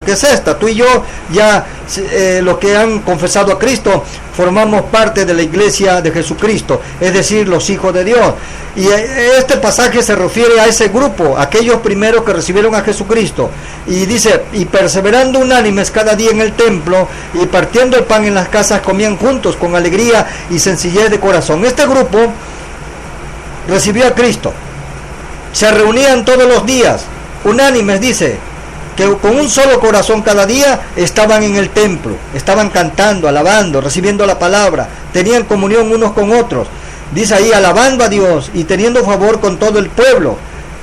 que es esta. Tú y yo ya, los que han confesado a Cristo, formamos parte de la iglesia de Jesucristo, es decir, los hijos de Dios. Y este pasaje se refiere a ese grupo, aquellos primeros que recibieron a Jesucristo. Y dice, y perseverando unánimes cada día en el templo, y partiendo el pan en las casas, comían juntos con alegría y sencillez de corazón. Este grupo recibió a Cristo. Se reunían todos los días, unánimes, dice, que con un solo corazón cada día estaban en el templo, estaban cantando, alabando, recibiendo la palabra, tenían comunión unos con otros. Dice ahí, alabando a Dios y teniendo favor con todo el pueblo.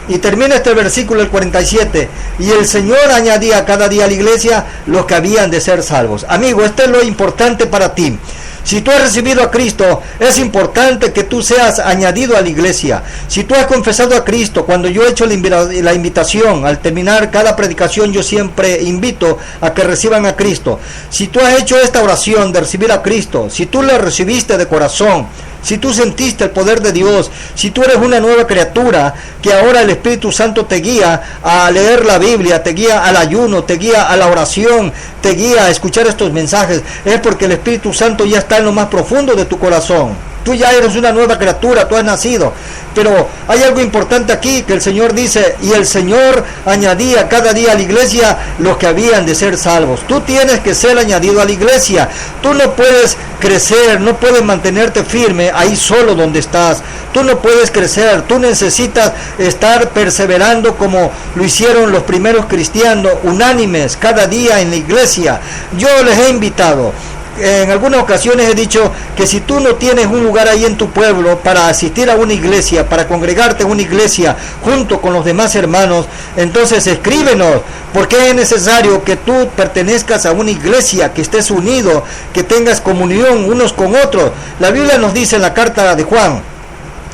Y termina este versículo, el 47, y el Señor añadía cada día a la iglesia los que habían de ser salvos. Amigo, esto es lo importante para ti. Si tú has recibido a Cristo, es importante que tú seas añadido a la iglesia. Si tú has confesado a Cristo, cuando yo he hecho la invitación, al terminar cada predicación, yo siempre invito a que reciban a Cristo. Si tú has hecho esta oración de recibir a Cristo, si tú lo recibiste de corazón, si tú sentiste el poder de Dios, si tú eres una nueva criatura, que ahora el Espíritu Santo te guía a leer la Biblia, te guía al ayuno, te guía a la oración, te guía a escuchar estos mensajes, es porque el Espíritu Santo ya está en lo más profundo de tu corazón. Tú ya eres una nueva criatura, tú has nacido. Pero hay algo importante aquí, que el Señor dice, y el Señor añadía cada día a la iglesia los que habían de ser salvos. Tú tienes que ser añadido a la iglesia. Tú no puedes crecer, no puedes mantenerte firme ahí solo donde estás. Tú no puedes crecer, tú necesitas estar perseverando como lo hicieron los primeros cristianos, unánimes, cada día en la iglesia. Yo les he invitado. En algunas ocasiones he dicho que si tú no tienes un lugar ahí en tu pueblo para asistir a una iglesia, para congregarte en una iglesia junto con los demás hermanos, entonces escríbenos, porque es necesario que tú pertenezcas a una iglesia, que estés unido, que tengas comunión unos con otros. La Biblia nos dice en la carta de Juan,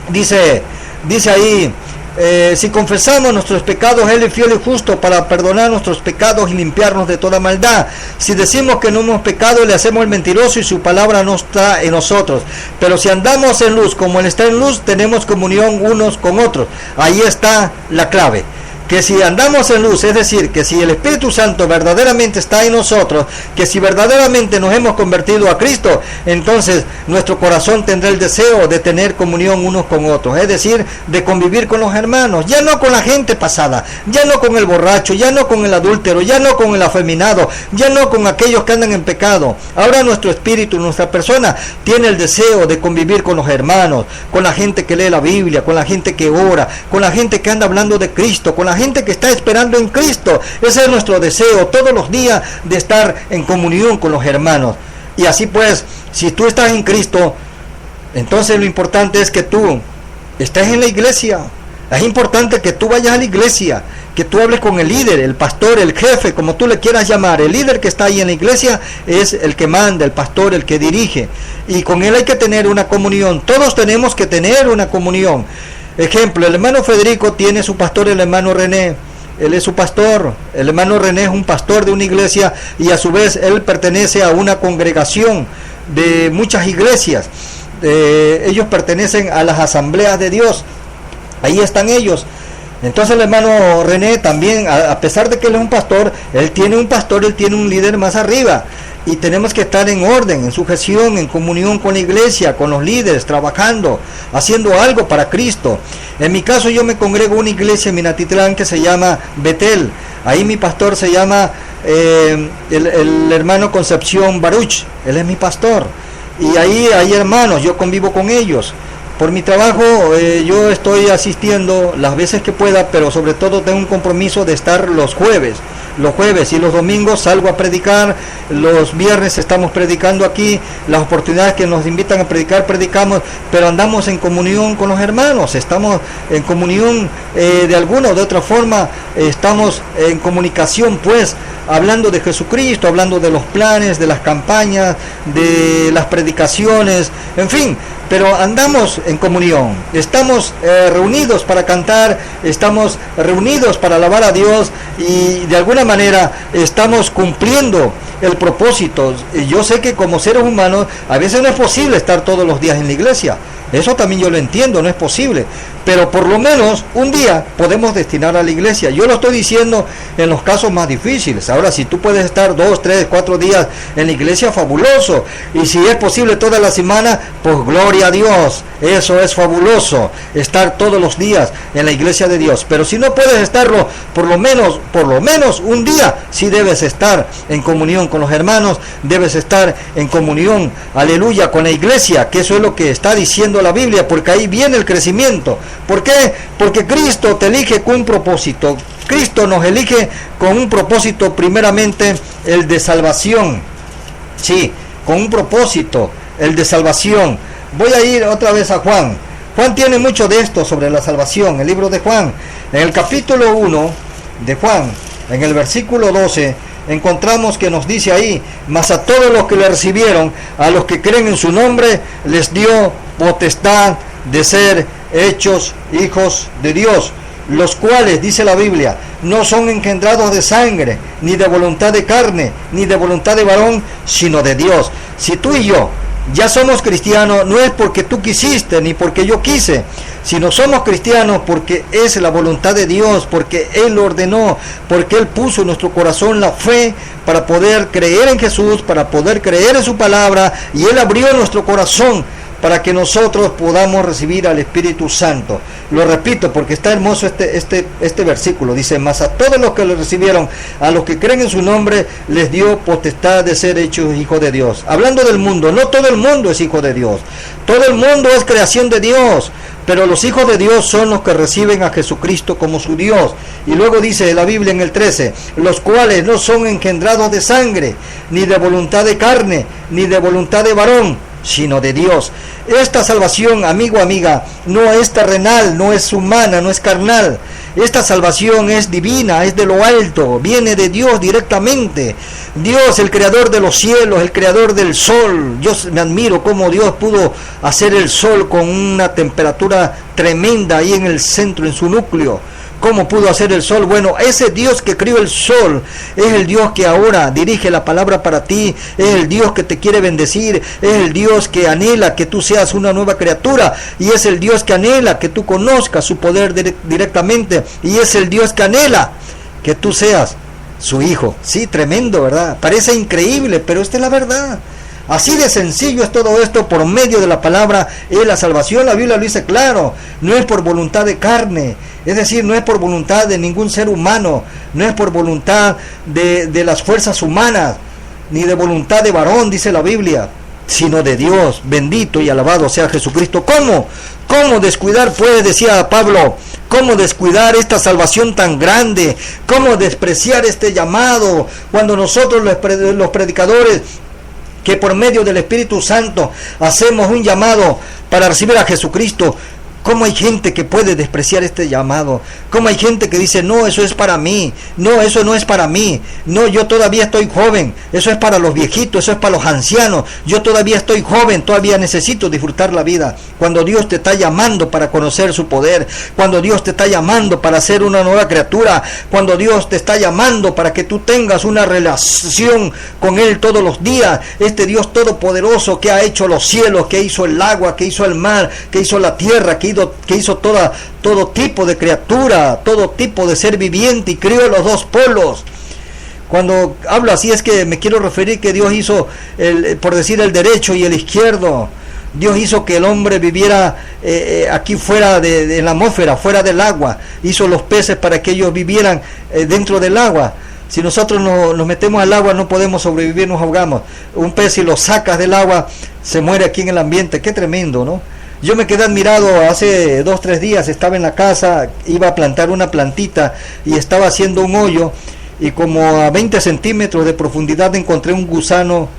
dice ahí, si confesamos nuestros pecados, Él es fiel y justo para perdonar nuestros pecados y limpiarnos de toda maldad. Si decimos que no hemos pecado, le hacemos el mentiroso y su palabra no está en nosotros. Pero si andamos en luz, como Él está en luz, tenemos comunión unos con otros. Ahí está la clave. Que si andamos en luz, es decir, que si el Espíritu Santo verdaderamente está en nosotros, que si verdaderamente nos hemos convertido a Cristo, entonces nuestro corazón tendrá el deseo de tener comunión unos con otros, es decir, de convivir con los hermanos, ya no con la gente pasada, ya no con el borracho, ya no con el adúltero, ya no con el afeminado, ya no con aquellos que andan en pecado. Ahora nuestro espíritu, nuestra persona, tiene el deseo de convivir con los hermanos, con la gente que lee la Biblia, con la gente que ora, con la gente que anda hablando de Cristo, con la gente que está esperando en Cristo. Ese es nuestro deseo todos los días, de estar en comunión con los hermanos. Y así pues, si tú estás en Cristo, entonces lo importante es que tú estés en la iglesia. Es importante que tú vayas a la iglesia, que tú hables con el líder, el pastor, el jefe, como tú le quieras llamar. El líder que está ahí en la iglesia es el que manda, el pastor, el que dirige, y con él hay que tener una comunión. Todos tenemos que tener una comunión. Ejemplo, el hermano Federico tiene su pastor, el hermano René, él es su pastor. El hermano René es un pastor de una iglesia y a su vez él pertenece a una congregación de muchas iglesias. Ellos pertenecen a las asambleas de Dios, ahí están ellos. Entonces el hermano René también, a pesar de que él es un pastor, él tiene un líder más arriba. Y tenemos que estar en orden, en sujeción, en comunión con la iglesia, con los líderes, trabajando, haciendo algo para Cristo. En mi caso, yo me congrego en una iglesia en Minatitlán que se llama Betel. Ahí mi pastor se llama el hermano Concepción Baruch. Él es mi pastor. Y ahí hay hermanos, yo convivo con ellos. Por mi trabajo yo estoy asistiendo las veces que pueda, pero sobre todo tengo un compromiso de estar los jueves y los domingos salgo a predicar. Los viernes estamos predicando aquí, las oportunidades que nos invitan a predicar, predicamos, pero andamos en comunión con los hermanos, estamos en comunión de alguna o de otra forma, estamos en comunicación, pues, hablando de Jesucristo, hablando de los planes, de las campañas, de las predicaciones, en fin. Pero andamos en comunión, estamos reunidos para cantar, estamos reunidos para alabar a Dios y de alguna manera estamos cumpliendo el propósito. Yo sé que como seres humanos a veces no es posible estar todos los días en la iglesia. Eso también yo lo entiendo, no es posible. Pero por lo menos un día podemos destinar a la iglesia. Yo lo estoy diciendo en los casos más difíciles. Ahora, si tú puedes estar 2, 3, 4 días en la iglesia, fabuloso. Y si es posible toda la semana, pues gloria a Dios. Eso es fabuloso, estar todos los días en la iglesia de Dios. Pero si no puedes estarlo, por lo menos un día, sí debes estar en comunión con los hermanos, debes estar en comunión, aleluya, con la iglesia, que eso es lo que está diciendo la Biblia, porque ahí viene el crecimiento. ¿Por qué? Porque Cristo te elige con un propósito. Cristo nos elige con un propósito, primeramente el de salvación. Sí, con un propósito, el de salvación. Voy a ir otra vez a Juan. Juan tiene mucho de esto sobre la salvación, el libro de Juan. En el capítulo 1 de Juan, en el versículo 12, encontramos que nos dice ahí: mas a todos los que le recibieron, a los que creen en su nombre, les dio potestad de ser hechos hijos de Dios, los cuales, dice la Biblia, no son engendrados de sangre, ni de voluntad de carne, ni de voluntad de varón, sino de Dios. Si tú y yo ya somos cristianos, no es porque tú quisiste, ni porque yo quise, sino somos cristianos porque es la voluntad de Dios, porque Él lo ordenó, porque Él puso en nuestro corazón la fe para poder creer en Jesús, para poder creer en su palabra, y Él abrió nuestro corazón para que nosotros podamos recibir al Espíritu Santo. Lo repito porque está hermoso este versículo. Dice: mas a todos los que le recibieron, a los que creen en su nombre, les dio potestad de ser hechos hijos de Dios. Hablando del mundo, no todo el mundo es hijo de Dios. Todo el mundo es creación de Dios, pero los hijos de Dios son los que reciben a Jesucristo como su Dios. Y luego dice la Biblia en el 13: los cuales no son engendrados de sangre, ni de voluntad de carne, ni de voluntad de varón, sino de Dios. Esta salvación, amigo, amiga, no es terrenal, no es humana, no es carnal. Esta salvación es divina, es de lo alto, viene de Dios directamente. Dios, el creador de los cielos, el creador del sol. Yo me admiro cómo Dios pudo hacer el sol con una temperatura tremenda ahí en el centro, en su núcleo. ¿Cómo pudo hacer el sol? Bueno, ese Dios que crió el sol es el Dios que ahora dirige la palabra para ti, es el Dios que te quiere bendecir, es el Dios que anhela que tú seas una nueva criatura, y es el Dios que anhela que tú conozcas su poder directamente, y es el Dios que anhela que tú seas su hijo. Sí, tremendo, ¿verdad? Parece increíble, pero esta es la verdad. Así de sencillo es todo esto. Por medio de la palabra es la salvación. La Biblia lo dice claro, no es por voluntad de carne, es decir, no es por voluntad de ningún ser humano, no es por voluntad de las fuerzas humanas, ni de voluntad de varón, dice la Biblia, sino de Dios. Bendito y alabado sea Jesucristo. ¿Cómo descuidar, pues, decía Pablo, cómo descuidar esta salvación tan grande? ¿Cómo despreciar este llamado cuando nosotros los predicadores, que por medio del Espíritu Santo hacemos un llamado para recibir a Jesucristo? ¿Cómo hay gente que puede despreciar este llamado? ¿Cómo hay gente que dice: no, eso es para mí, no, eso no es para mí, no, yo todavía estoy joven, eso es para los viejitos, eso es para los ancianos, yo todavía estoy joven, todavía necesito disfrutar la vida? Cuando Dios te está llamando para conocer su poder, cuando Dios te está llamando para ser una nueva criatura, cuando Dios te está llamando para que tú tengas una relación con Él todos los días, este Dios todopoderoso que ha hecho los cielos, que hizo el agua, que hizo el mar, que hizo la tierra, que hizo todo tipo de criatura, todo tipo de ser viviente, y crió los dos polos. Cuando hablo así es que me quiero referir que Dios hizo, por decir, el derecho y el izquierdo. Dios hizo que el hombre viviera aquí fuera en la atmósfera, fuera del agua. Hizo los peces para que ellos vivieran dentro del agua. Si nosotros nos metemos al agua no podemos sobrevivir, nos ahogamos. Un pez, si lo sacas del agua, se muere aquí en el ambiente. Qué tremendo, ¿no? Yo me quedé admirado hace 2-3 días, estaba en la casa, iba a plantar una plantita y estaba haciendo un hoyo, y como a 20 centímetros de profundidad encontré un gusano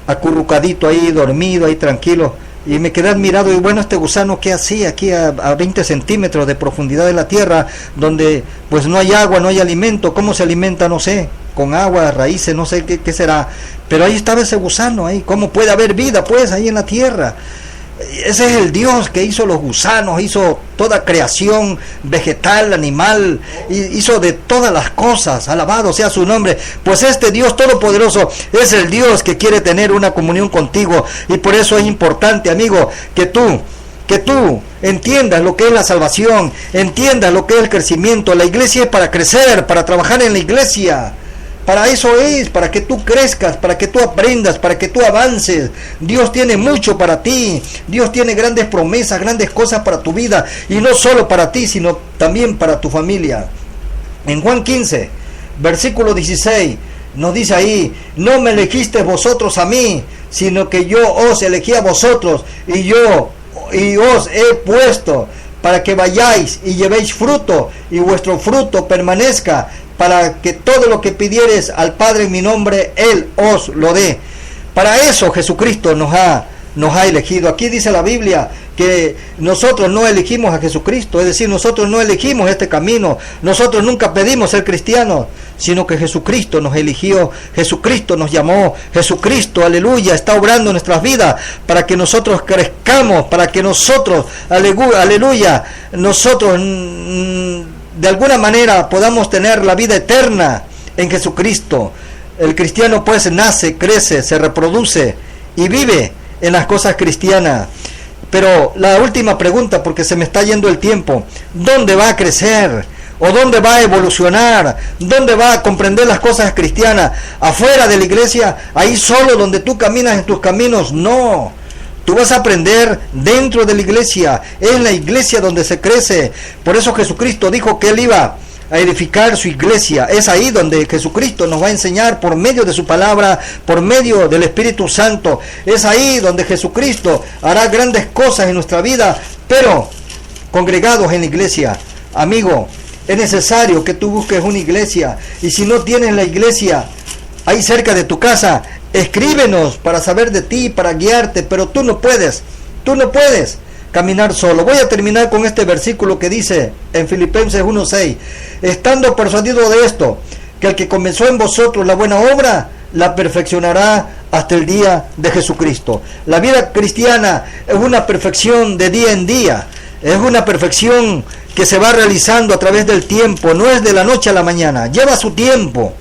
acurrucadito ahí, dormido, ahí tranquilo, y me quedé admirado. Y bueno, este gusano, ¿qué hacía aquí a 20 centímetros de profundidad de la tierra, donde pues no hay agua, no hay alimento? ¿Cómo se alimenta? No sé, con agua, raíces, no sé qué será, pero ahí estaba ese gusano ahí. ¿Cómo puede haber vida pues ahí en la tierra? Ese es el Dios que hizo los gusanos, hizo toda creación vegetal, animal, hizo de todas las cosas. Alabado sea su nombre. Pues este Dios todopoderoso es el Dios que quiere tener una comunión contigo, y por eso es importante, amigo, que que tú entiendas lo que es la salvación, entiendas lo que es el crecimiento. La iglesia es para crecer, para trabajar en la iglesia. Para eso es, para que tú crezcas, para que tú aprendas, para que tú avances. Dios tiene mucho para ti. Dios tiene grandes promesas, grandes cosas para tu vida. Y no solo para ti, sino también para tu familia. En Juan 15, versículo 16, nos dice ahí: no me elegisteis vosotros a mí, sino que yo os elegí a vosotros, y os he puesto para que vayáis y llevéis fruto, y vuestro fruto permanezca, para que todo lo que pidiereis al Padre en mi nombre, Él os lo dé. Para eso Jesucristo nos ha elegido. Aquí dice la Biblia que nosotros no elegimos a Jesucristo, es decir, nosotros no elegimos este camino, nosotros nunca pedimos ser cristianos, sino que Jesucristo nos eligió, Jesucristo nos llamó, Jesucristo, aleluya, está obrando en nuestras vidas para que nosotros crezcamos, para que nosotros, aleluya, nosotros de alguna manera podamos tener la vida eterna en Jesucristo. El cristiano pues nace, crece, se reproduce y vive en las cosas cristianas. Pero la última pregunta, porque se me está yendo el tiempo: ¿dónde va a crecer? ¿O dónde va a evolucionar? ¿Dónde va a comprender las cosas cristianas? ¿Afuera de la iglesia? ¿Ahí solo donde tú caminas en tus caminos? No. Tú vas a aprender dentro de la iglesia. Es la iglesia donde se crece. Por eso Jesucristo dijo que Él iba a edificar su iglesia. Es ahí donde Jesucristo nos va a enseñar por medio de su palabra, por medio del Espíritu Santo. Es ahí donde Jesucristo hará grandes cosas en nuestra vida, pero congregados en la iglesia. Amigo, es necesario que tú busques una iglesia, y si no tienes la iglesia ahí cerca de tu casa, escríbenos para saber de ti, para guiarte, pero tú no puedes caminar solo. Voy a terminar con este versículo que dice en Filipenses 1:6: estando persuadido de esto, que el que comenzó en vosotros la buena obra, la perfeccionará hasta el día de Jesucristo. La vida cristiana es una perfección de día en día, es una perfección que se va realizando a través del tiempo, no es de la noche a la mañana, lleva su tiempo,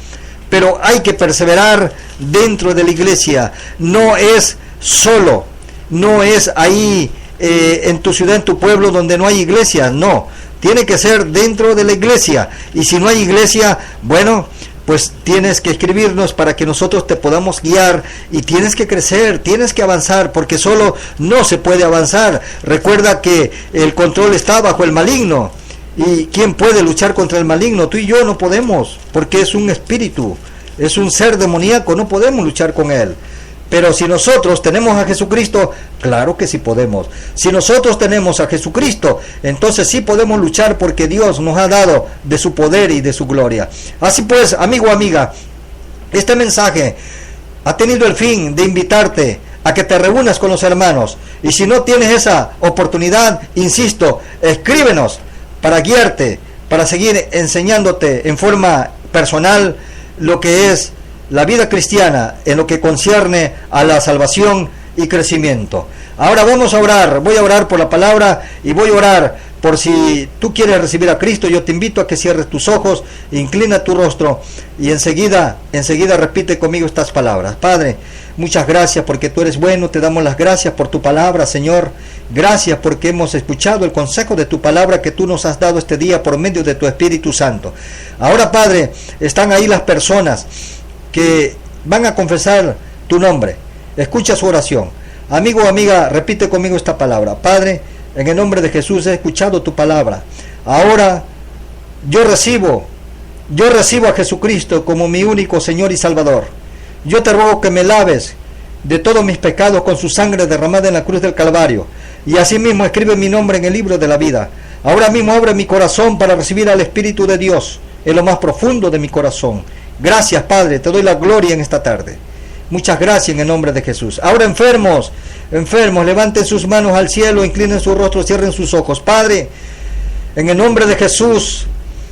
pero hay que perseverar dentro de la iglesia. No es solo, no es ahí en tu ciudad, en tu pueblo donde no hay iglesia, no, tiene que ser dentro de la iglesia. Y si no hay iglesia, bueno, pues tienes que escribirnos para que nosotros te podamos guiar, y tienes que crecer, tienes que avanzar, porque solo no se puede avanzar. Recuerda que el control está bajo el maligno, y ¿quién puede luchar contra el maligno? Tú y yo no podemos, porque es un espíritu, es un ser demoníaco, no podemos luchar con él. Pero si nosotros tenemos a Jesucristo, claro que sí podemos. Si nosotros tenemos a Jesucristo, entonces sí podemos luchar, porque Dios nos ha dado de su poder y de su gloria. Así pues, amigo o amiga, este mensaje ha tenido el fin de invitarte a que te reúnas con los hermanos. Y si no tienes esa oportunidad, insisto, escríbenos para guiarte, para seguir enseñándote en forma personal lo que es la vida cristiana en lo que concierne a la salvación y crecimiento. Ahora vamos a orar. Voy a orar por la palabra, y voy a orar por si tú quieres recibir a Cristo. Yo te invito a que cierres tus ojos, inclina tu rostro, y enseguida repite conmigo estas palabras. Padre, muchas gracias porque tú eres bueno. Te damos las gracias por tu palabra, Señor. Gracias porque hemos escuchado el consejo de tu palabra que tú nos has dado este día por medio de tu Espíritu Santo. Ahora, Padre, están ahí las personas que van a confesar tu nombre. Escucha su oración. Amigo o amiga, repite conmigo esta palabra. Padre, en el nombre de Jesús he escuchado tu palabra. Ahora yo recibo a Jesucristo como mi único Señor y Salvador. Yo te ruego que me laves de todos mis pecados con su sangre derramada en la cruz del Calvario, y asimismo escribe mi nombre en el libro de la vida. Ahora mismo abre mi corazón para recibir al Espíritu de Dios en lo más profundo de mi corazón. Gracias, Padre, te doy la gloria en esta tarde. Muchas gracias en el nombre de Jesús. Ahora enfermos, levanten sus manos al cielo, inclinen su rostro, cierren sus ojos. Padre, en el nombre de Jesús,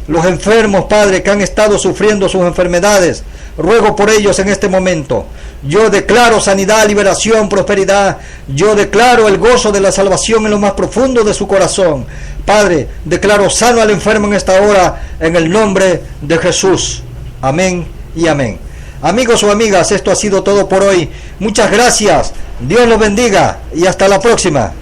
los enfermos, Padre, que han estado sufriendo sus enfermedades, ruego por ellos en este momento. Yo declaro sanidad, liberación, prosperidad. Yo declaro el gozo de la salvación en lo más profundo de su corazón. Padre, declaro sano al enfermo en esta hora, en el nombre de Jesús. Amén y amén. Amigos o amigas, esto ha sido todo por hoy. Muchas gracias. Dios los bendiga y hasta la próxima.